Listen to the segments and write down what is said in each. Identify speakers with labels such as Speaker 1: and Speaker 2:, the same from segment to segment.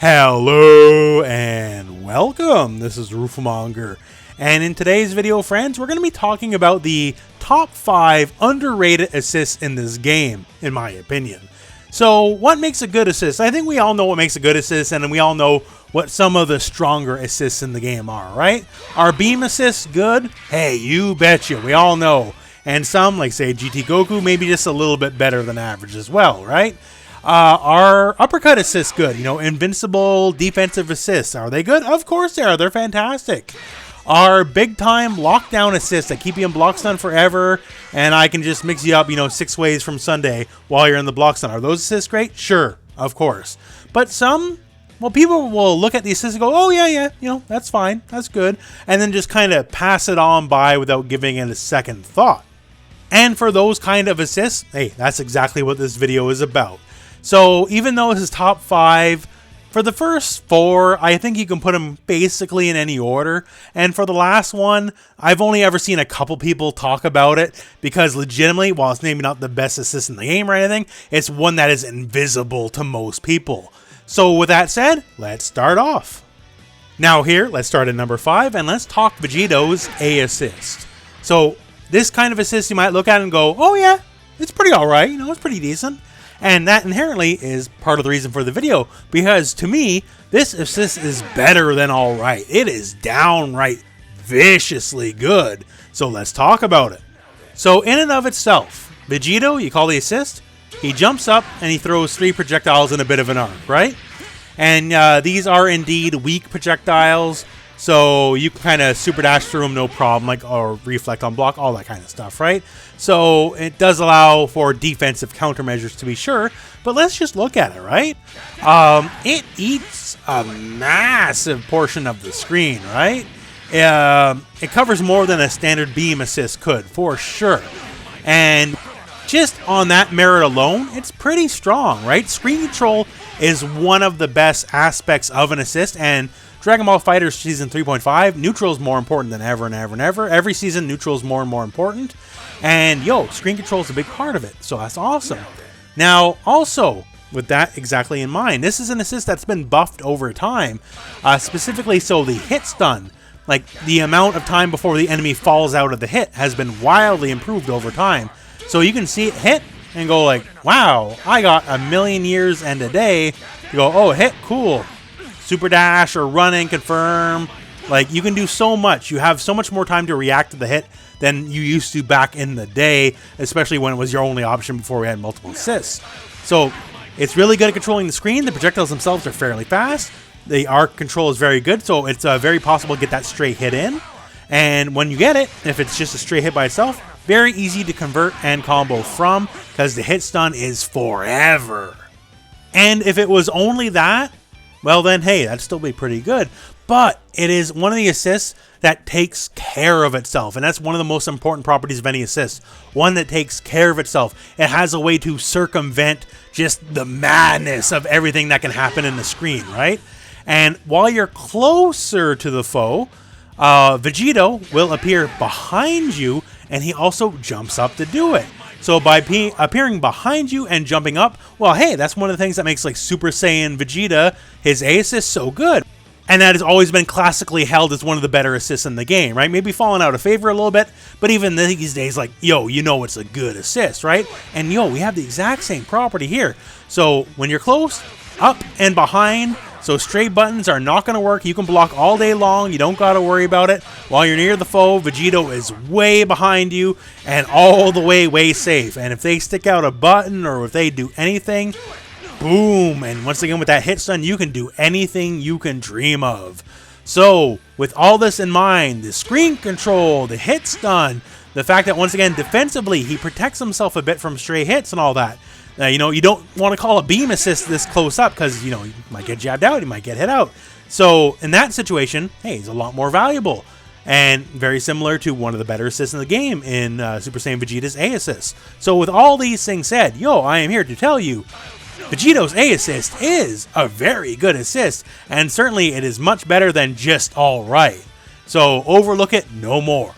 Speaker 1: Hello and welcome. This is Rooflemonger, and in today's video, friends, we're going to be talking about the top 5 underrated assists in this game, in my opinion. So, what makes a good assist? I think we all know what makes a good assist, and we all know what some of the stronger assists in the game are, right? Are beam assists good? Hey, you betcha. We all know. And some, like say GT Goku, maybe just a little bit better than average as well, right? Are uppercut assists good? You know, invincible defensive assists, are they good? Of course they are. They're fantastic. Are big-time lockdown assists that keep you in block stun forever, and I can just mix you up, 6 ways from Sunday while you're in the block stun. Are those assists great? Sure, of course. But some, well, people will look at the assists and go, oh, yeah, that's fine, that's good, and then just kind of pass it on by without giving it a second thought. And for those kind of assists, hey, that's exactly what this video is about. So even though this is top 5, for the first 4, I think you can put them basically in any order. And for the last one, I've only ever seen a couple people talk about it because legitimately, while it's maybe not the best assist in the game or anything, it's one that is invisible to most people. So with that said, let's start off. Now here, let's start at number 5 and let's talk Vegito's A assist. So this kind of assist you might look at and go, oh yeah, it's pretty alright, it's pretty decent. And that inherently is part of the reason for the video, because to me, this assist is better than alright. It is downright viciously good. So let's talk about it. So in and of itself, Vegito, you call the assist, he jumps up and he throws 3 projectiles in a bit of an arc, right? And these are indeed weak projectiles, so you can kind of super dash through them no problem, or reflect on block, all that kind of stuff, right? So it does allow for defensive countermeasures to be sure, but let's just look at it, right? It eats a massive portion of the screen, right? It covers more than a standard beam assist could, for sure. And just on that merit alone, it's pretty strong, right? Screen control is one of the best aspects of an assist, and Dragon Ball FighterZ Season 3.5, neutral is more important than ever and ever and ever. Every season, neutral is more and more important. And, screen control is a big part of it, so that's awesome. Now, also, with that exactly in mind, this is an assist that's been buffed over time, specifically so the hit stun, like the amount of time before the enemy falls out of the hit, has been wildly improved over time. So you can see it hit and go like, wow, I got a million years and a day. You go, oh, hit, cool. Super dash or running, confirm. Like, you can do so much. You have so much more time to react to the hit than you used to back in the day, especially when it was your only option before we had multiple assists. So it's really good at controlling the screen. The projectiles themselves are fairly fast. The arc control is very good, so it's very possible to get that straight hit in. And when you get it, if it's just a straight hit by itself, very easy to convert and combo from, because the hit stun is forever. And if it was only that, well then, hey, that'd still be pretty good. But it is one of the assists that takes care of itself. And that's one of the most important properties of any assist. One that takes care of itself. It has a way to circumvent just the madness of everything that can happen in the screen, right? And while you're closer to the foe, Vegito will appear behind you, and he also jumps up to do it. So by appearing behind you and jumping up, well, hey, that's one of the things that makes like Super Saiyan Vegeta, his A assist, so good. And that has always been classically held as one of the better assists in the game, right? Maybe falling out of favor a little bit, but even these days, like, it's a good assist, right? And we have the exact same property here. So when you're close, up and behind, so straight buttons are not going to work. You can block all day long. You don't got to worry about it. While you're near the foe, Vegito is way behind you and all the way safe. And if they stick out a button or if they do anything, boom. And once again, with that hit stun, you can do anything you can dream of. So with all this in mind, the screen control, the hit stun, the fact that once again, defensively, he protects himself a bit from stray hits and all that. Now, you don't want to call a beam assist this close up because, you might get jabbed out, you might get hit out. So, in that situation, hey, he's a lot more valuable. And very similar to one of the better assists in the game in Super Saiyan Vegeta's A assist. So, with all these things said, I am here to tell you, Vegito's A assist is a very good assist. And certainly, it is much better than just alright. So, overlook it no more.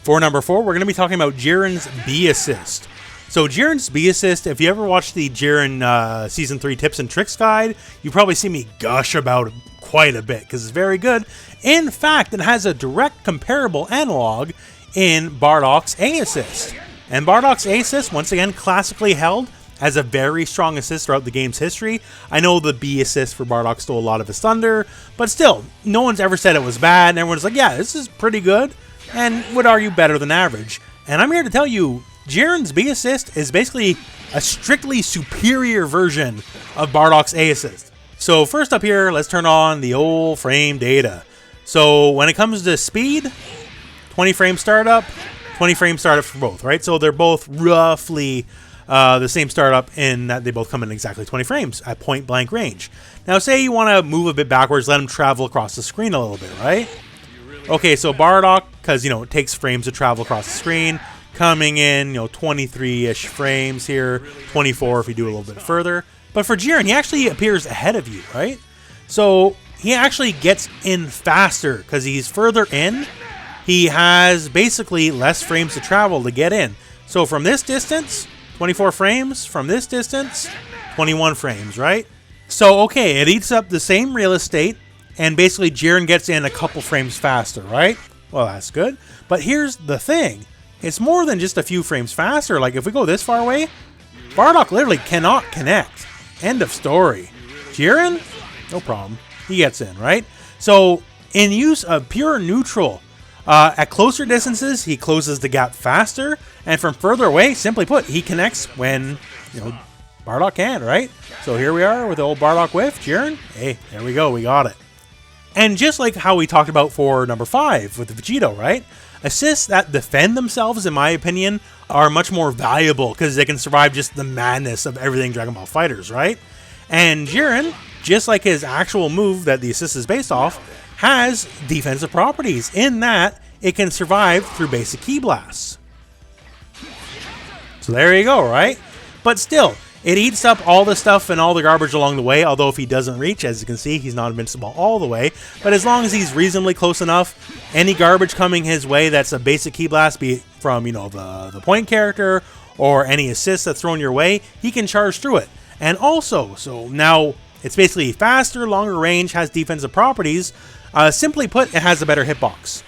Speaker 1: For number 4, we're going to be talking about Jiren's B assist. So Jiren's B assist, if you ever watched the Jiren Season 3 Tips and Tricks guide, you probably see me gush about it quite a bit, because it's very good. In fact, it has a direct comparable analog in Bardock's A assist. And Bardock's A assist, once again, classically held as a very strong assist throughout the game's history. I know the B assist for Bardock stole a lot of his thunder, but still, no one's ever said it was bad, and everyone's like, yeah, this is pretty good, and would argue better than average. And I'm here to tell you, Jiren's B assist is basically a strictly superior version of Bardock's A assist. So first up here, let's turn on the old frame data. So when it comes to speed, 20 frame startup, 20 frame startup for both, right? So they're both roughly the same startup in that they both come in exactly 20 frames at point blank range. Now say you want to move a bit backwards, let them travel across the screen a little bit, right? Okay, so Bardock, because, you know, it takes frames to travel across the screen, coming in, you know, 23-ish frames here, 24 if you do a little bit further. But for Jiren, he actually appears ahead of you, right? So he actually gets in faster because he's further in. He has basically less frames to travel to get in. So from this distance, 24 frames. From this distance, 21 frames, right? So, okay, it eats up the same real estate, and basically Jiren gets in a couple frames faster, right? Well, that's good. But here's the thing. It's more than just a few frames faster. Like, if we go this far away, Bardock literally cannot connect. End of story. Jiren? No problem. He gets in, right? So, in use of pure neutral, at closer distances, he closes the gap faster, and from further away, simply put, he connects when, you know, Bardock can, right? So here we are with the old Bardock whiff, Jiren. Hey, there we go, we got it. And just like how we talked about for number 5 with the Vegito, right? Assists that defend themselves, in my opinion, are much more valuable because they can survive just the madness of everything Dragon Ball FighterZ, right? And Jiren, just like his actual move that the assist is based off, has defensive properties in that it can survive through basic ki blasts. So there you go, right? But still, it eats up all the stuff and all the garbage along the way, although if he doesn't reach, as you can see, he's not invincible all the way. But as long as he's reasonably close enough, any garbage coming his way that's a basic ki blast, be it from, you know, the point character or any assist that's thrown your way, he can charge through it. And also, so now it's basically faster, longer range, has defensive properties. Simply put, it has a better hitbox.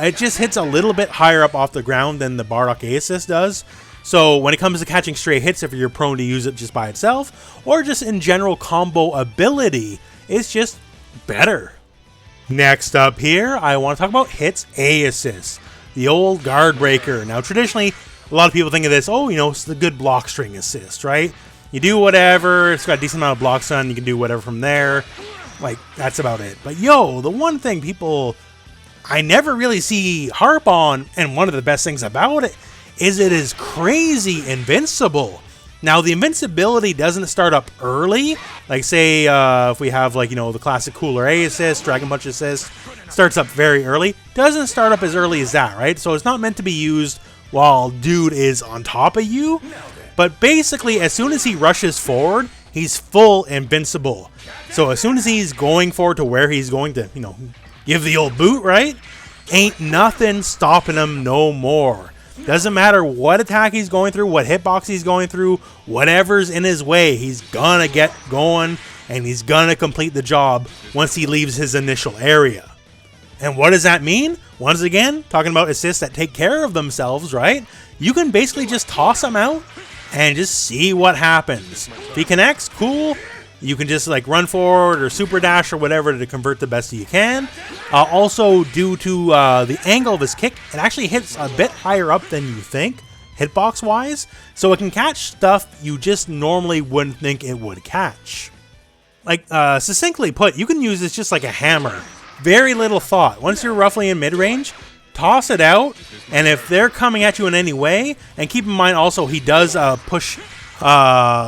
Speaker 1: It just hits a little bit higher up off the ground than the Bardock A assist does. So when it comes to catching stray hits, if you're prone to use it just by itself, or just in general combo ability, it's just better. Next up here, I want to talk about Hit's A assist, the old guard breaker. Now traditionally, a lot of people think of this, oh, you know, it's the good block string assist, right? You do whatever, it's got a decent amount of block stun, you can do whatever from there. Like, that's about it. But yo, the one thing I never really see harp on, and one of the best things about it is crazy invincible. Now, the invincibility doesn't start up early. Like, say, if we have, like, you know, the classic Cooler A assist, Dragon Punch assist, starts up very early. Doesn't start up as early as that, right? So it's not meant to be used while dude is on top of you. But basically, as soon as he rushes forward, he's full invincible. So as soon as he's going forward to where he's going to, you know, give the old boot, right? Ain't nothing stopping him no more. Doesn't matter what attack he's going through, what hitbox he's going through, whatever's in his way, he's gonna get going and he's gonna complete the job once he leaves his initial area. And what does that mean? Once again, talking about assists that take care of themselves, right? You can basically just toss him out and just see what happens. If he connects, cool. You can just like run forward or super dash or whatever to convert the best you can. Also, due to the angle of his kick, it actually hits a bit higher up than you think, hitbox wise. So it can catch stuff you just normally wouldn't think it would catch. Like, succinctly put, you can use this just like a hammer. Very little thought. Once you're roughly in mid-range, toss it out. And if they're coming at you in any way, and keep in mind also he does push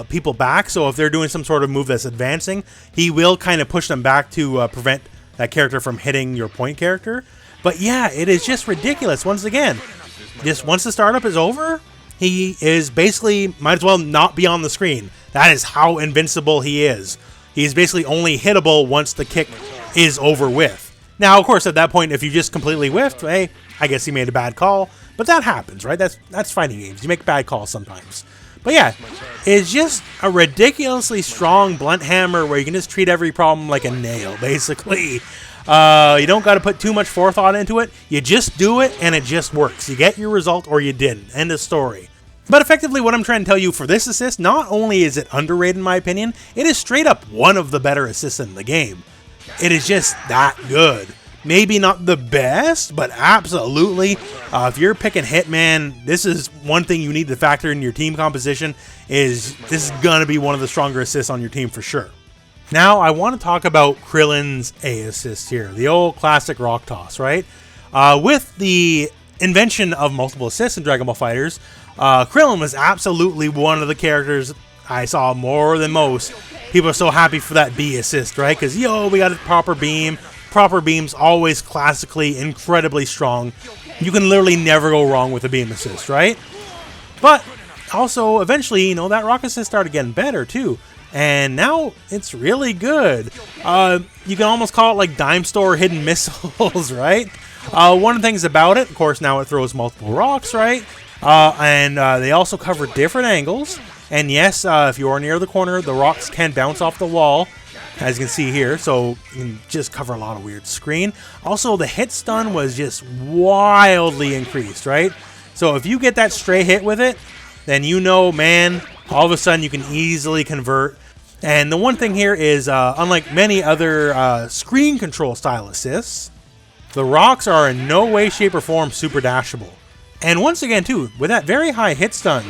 Speaker 1: people back, so if they're doing some sort of move that's advancing, he will kind of push them back to prevent that character from hitting your point character. But yeah, it is just ridiculous. Once again, just once the startup is over, he is basically might as well not be on the screen. That is how invincible he is. He's basically only hittable once the kick is over with. Now, of course, at that point, if you just completely whiffed, hey, I guess he made a bad call. But that happens, right? That's fighting games. You make bad calls sometimes. But yeah, it's just a ridiculously strong blunt hammer where you can just treat every problem like a nail, basically. You don't got to put too much forethought into it. You just do it, and it just works. You get your result, or you didn't. End of story. But effectively, what I'm trying to tell you for this assist, not only is it underrated in my opinion, it is straight up one of the better assists in the game. It is just that good. Maybe not the best, but absolutely. If you're picking Hitman, this is one thing you need to factor in your team composition. This is going to be one of the stronger assists on your team for sure. Now, I want to talk about Krillin's A assist here. The old classic rock toss, right? With the invention of multiple assists in Dragon Ball FighterZ, Krillin was absolutely one of the characters I saw more than most. People are so happy for that B assist, right? Because, we got a proper beam. Proper beam's always classically incredibly strong. You can literally never go wrong with a beam assist, right? But also, eventually, that rock assist started getting better, too. And now it's really good. You can almost call it like dime store hidden missiles, right? One of the things about it, of course, now it throws multiple rocks, right? And they also cover different angles. And yes, if you are near the corner, the rocks can bounce off the wall, as you can see here, so you can just cover a lot of weird screen. Also, the hit stun was just wildly increased, right? So if you get that stray hit with it, then man, all of a sudden you can easily convert. And the one thing here is, unlike many other screen control style assists, the rocks are in no way, shape, or form super dashable. And once again, too, with that very high hit stun,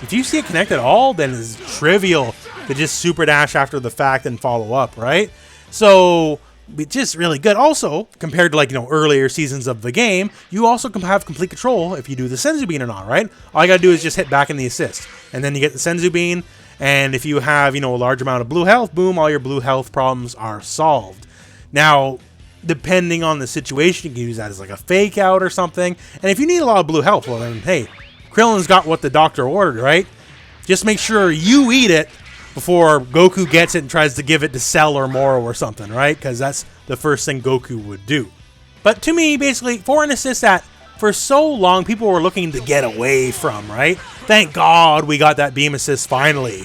Speaker 1: if you see it connect at all, then it's trivial to just super dash after the fact and follow up, right? So it's just really good. Also, compared to earlier seasons of the game, you also can have complete control if you do the Senzu Bean or not, right? All you gotta do is just hit back in the assist, and then you get the Senzu Bean. And if you have a large amount of blue health, boom, all your blue health problems are solved. Now, depending on the situation, you can use that as like a fake out or something. And if you need a lot of blue health, well then, hey, Krillin's got what the doctor ordered, right? Just make sure you eat it before Goku gets it and tries to give it to Cell or Moro or something, right? Because that's the first thing Goku would do. But to me, basically, for an assist that for so long people were looking to get away from, right? Thank God we got that beam assist finally.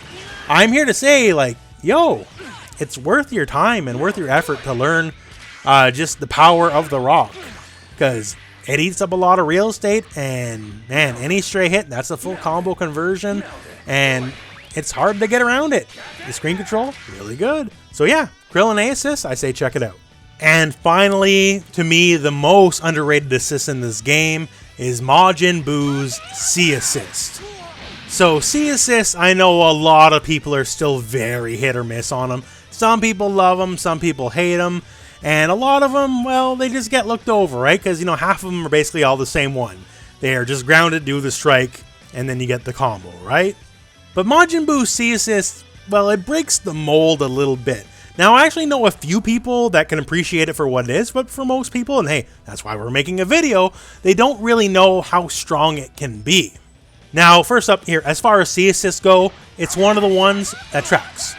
Speaker 1: I'm here to say, it's worth your time and worth your effort to learn just the power of the rock. Because it eats up a lot of real estate, and man, any stray hit, that's a full combo conversion, and it's hard to get around it. The screen control, really good. So yeah, Krillin A assist, I say check it out. And finally, to me, the most underrated assist in this game is Majin Buu's C assist. So C assist, I know a lot of people are still very hit or miss on them. Some people love them, some people hate them. And a lot of them, well, they just get looked over, right? Because, half of them are basically all the same one. They are just grounded, do the strike, and then you get the combo, right? But Majin Buu's C assist, well, it breaks the mold a little bit. Now, I actually know a few people that can appreciate it for what it is, but for most people, and hey, that's why we're making a video, they don't really know how strong it can be. Now, first up here, as far as C assists go, it's one of the ones that tracks.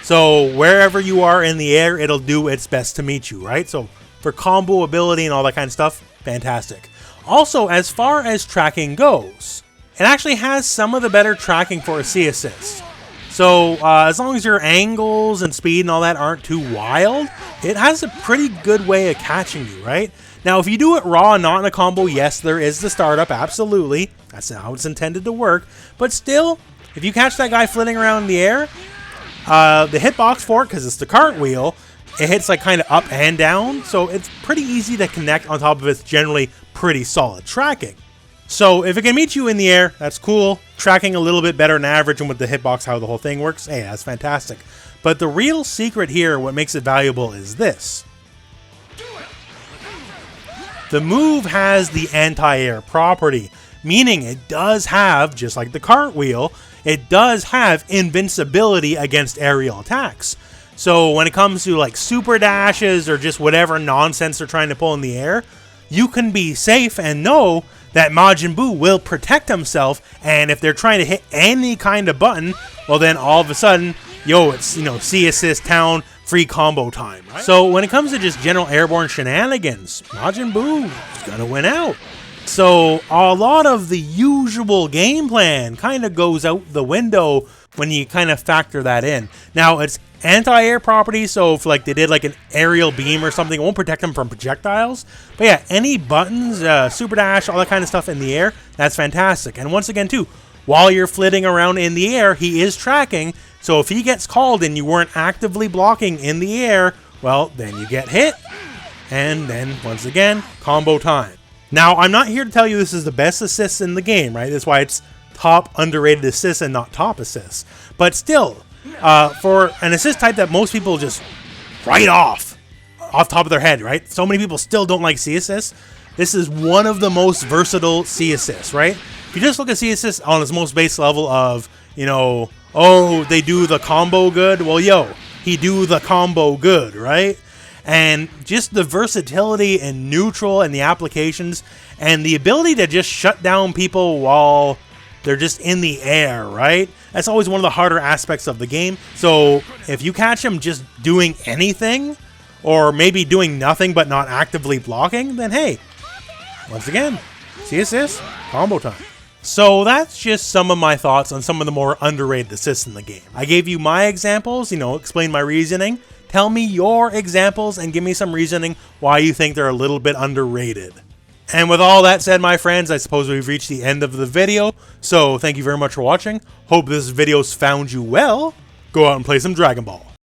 Speaker 1: So wherever you are in the air, it'll do its best to meet you, right? So for combo ability and all that kind of stuff, fantastic. Also, as far as tracking goes, it actually has some of the better tracking for a C assist. So as long as your angles and speed and all that aren't too wild, it has a pretty good way of catching you, right? Now, if you do it raw and not in a combo, yes, there is the startup, absolutely. That's how it's intended to work. But still, if you catch that guy flitting around in the air, the hitbox for it, because it's the cartwheel, it hits kind of up and down, so it's pretty easy to connect on top of its generally pretty solid tracking. So if it can meet you in the air, that's cool. Tracking a little bit better than average, and with the hitbox, how the whole thing works, hey, that's fantastic. But the real secret here, what makes it valuable, is this. The move has the anti-air property, meaning it does have, just like the cartwheel, it does have invincibility against aerial attacks. So when it comes to super dashes or just whatever nonsense they're trying to pull in the air, you can be safe and know that Majin Buu will protect himself, and if they're trying to hit any kind of button, well then all of a sudden, it's, C assist town, free combo time, right? So when it comes to just general airborne shenanigans, Majin Buu is gonna win out. So a lot of the usual game plan kind of goes out the window when you kind of factor that in. Now, it's anti-air property, so if like they did like an aerial beam or something, it won't protect them from projectiles. But yeah, any buttons, super dash, all that kind of stuff in the air, that's fantastic. And once again too, while you're flitting around in the air, he is tracking. So if he gets called and you weren't actively blocking in the air, well, then you get hit. And then once again, combo time. Now, I'm not here to tell you this is the best assist in the game, right? That's why it's top underrated assist and not top assist. But still, for an assist type that most people just write off top of their head, right? So many people still don't like C assists. This is one of the most versatile C assists, right? If you just look at C assists on its most base level of, you know, oh, they do the combo good. Well, yo, he do the combo good, right? And just the versatility and neutral and the applications and the ability to just shut down people while they're just in the air, right? That's always one of the harder aspects of the game. So if you catch him just doing anything or maybe doing nothing but not actively blocking, then hey, once again, see assist, combo time. So that's just some of my thoughts on some of the more underrated assists in the game. I gave you my examples, you know, explain my reasoning. Tell me your examples and give me some reasoning why you think they're a little bit underrated. And with all that said, my friends, I suppose we've reached the end of the video. So thank you very much for watching. Hope this video's found you well. Go out and play some Dragon Ball.